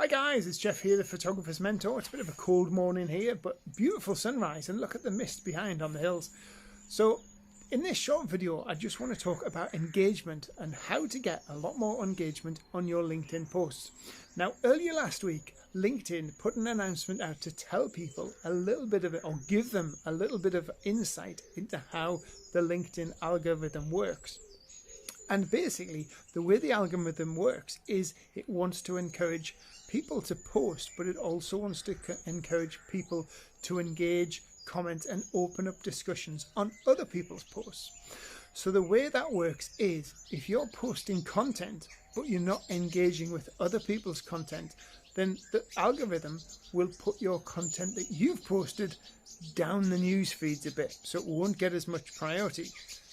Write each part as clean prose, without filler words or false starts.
Hi guys, it's Jeff here, the photographer's mentor. It's a bit of a cold morning here, but beautiful sunrise, and look at the mist behind on the hills. So in this short video, I just want to talk about engagement and how to get a lot more engagement on your LinkedIn posts. Now, earlier last week, LinkedIn put an announcement out to tell people a little bit of it, or give them a little bit of insight into how the LinkedIn algorithm works. And basically, the way the algorithm works is it wants to encourage people to post, but it also wants to encourage people to engage, comment, and open up discussions on other people's posts. So the way that works is if you're posting content, but you're not engaging with other people's content, then the algorithm will put your content that you've posted down the news feeds a bit, so it won't get as much priority.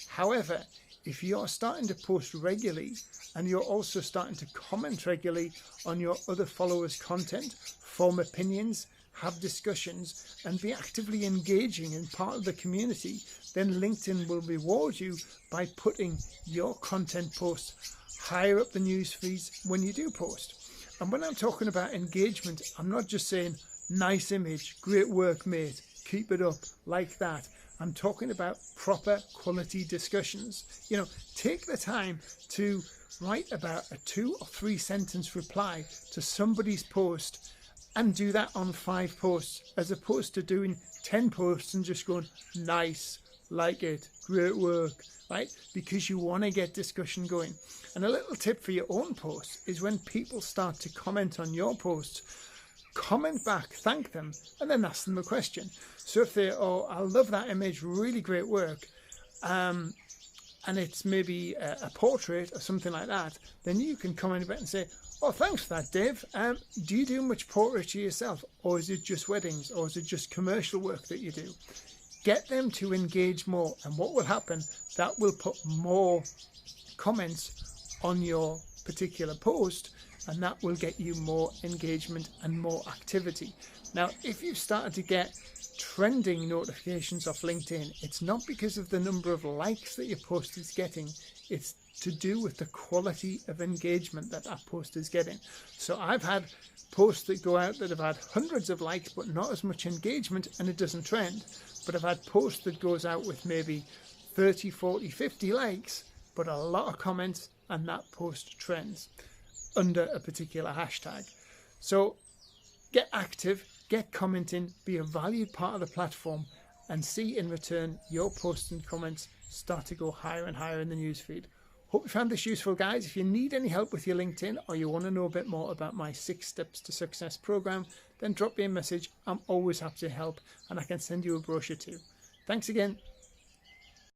However, if you're starting to post regularly and you're also starting to comment regularly on your other followers' content, form opinions, have discussions, and be actively engaging in part of the community, then LinkedIn will reward you by putting your content posts higher up the news feeds when you do post. And when I'm talking about engagement, I'm not just saying, nice image, great work, mate, keep it up, like that. I'm talking about proper quality discussions. You know, take the time to write about a 2 or 3 sentence reply to somebody's post and do that on 5 posts, as opposed to doing 10 posts and just going, nice, like it, great work, right? Because you want to get discussion going. And a little tip for your own posts is when people start to comment on your posts, comment back, thank them, and then ask them a question. So if they, oh, I love that image, really great work, and it's maybe a portrait or something like that, then you can comment back and say, oh, thanks for that, Dave. Do you do much portraiture yourself, or is it just weddings, or is it just commercial work that you do? Get them to engage more, and what will happen, that will put more comments on your particular post, and that will get you more engagement and more activity. Now, if you've started to get trending notifications off LinkedIn, it's not because of the number of likes that your post is getting, it's to do with the quality of engagement that that post is getting. So I've had posts that go out that have had hundreds of likes but not as much engagement, and it doesn't trend. But I've had posts that goes out with maybe 30, 40, 50 likes but a lot of comments, and that post trends under a particular hashtag. So get active, get commenting, be a valued part of the platform, and see in return your posts and comments start to go higher and higher in the newsfeed. Hope you found this useful, guys. If you need any help with your LinkedIn, or you want to know a bit more about my 6 Steps to Success program, then drop me a message. I'm always happy to help, and I can send you a brochure too. Thanks again.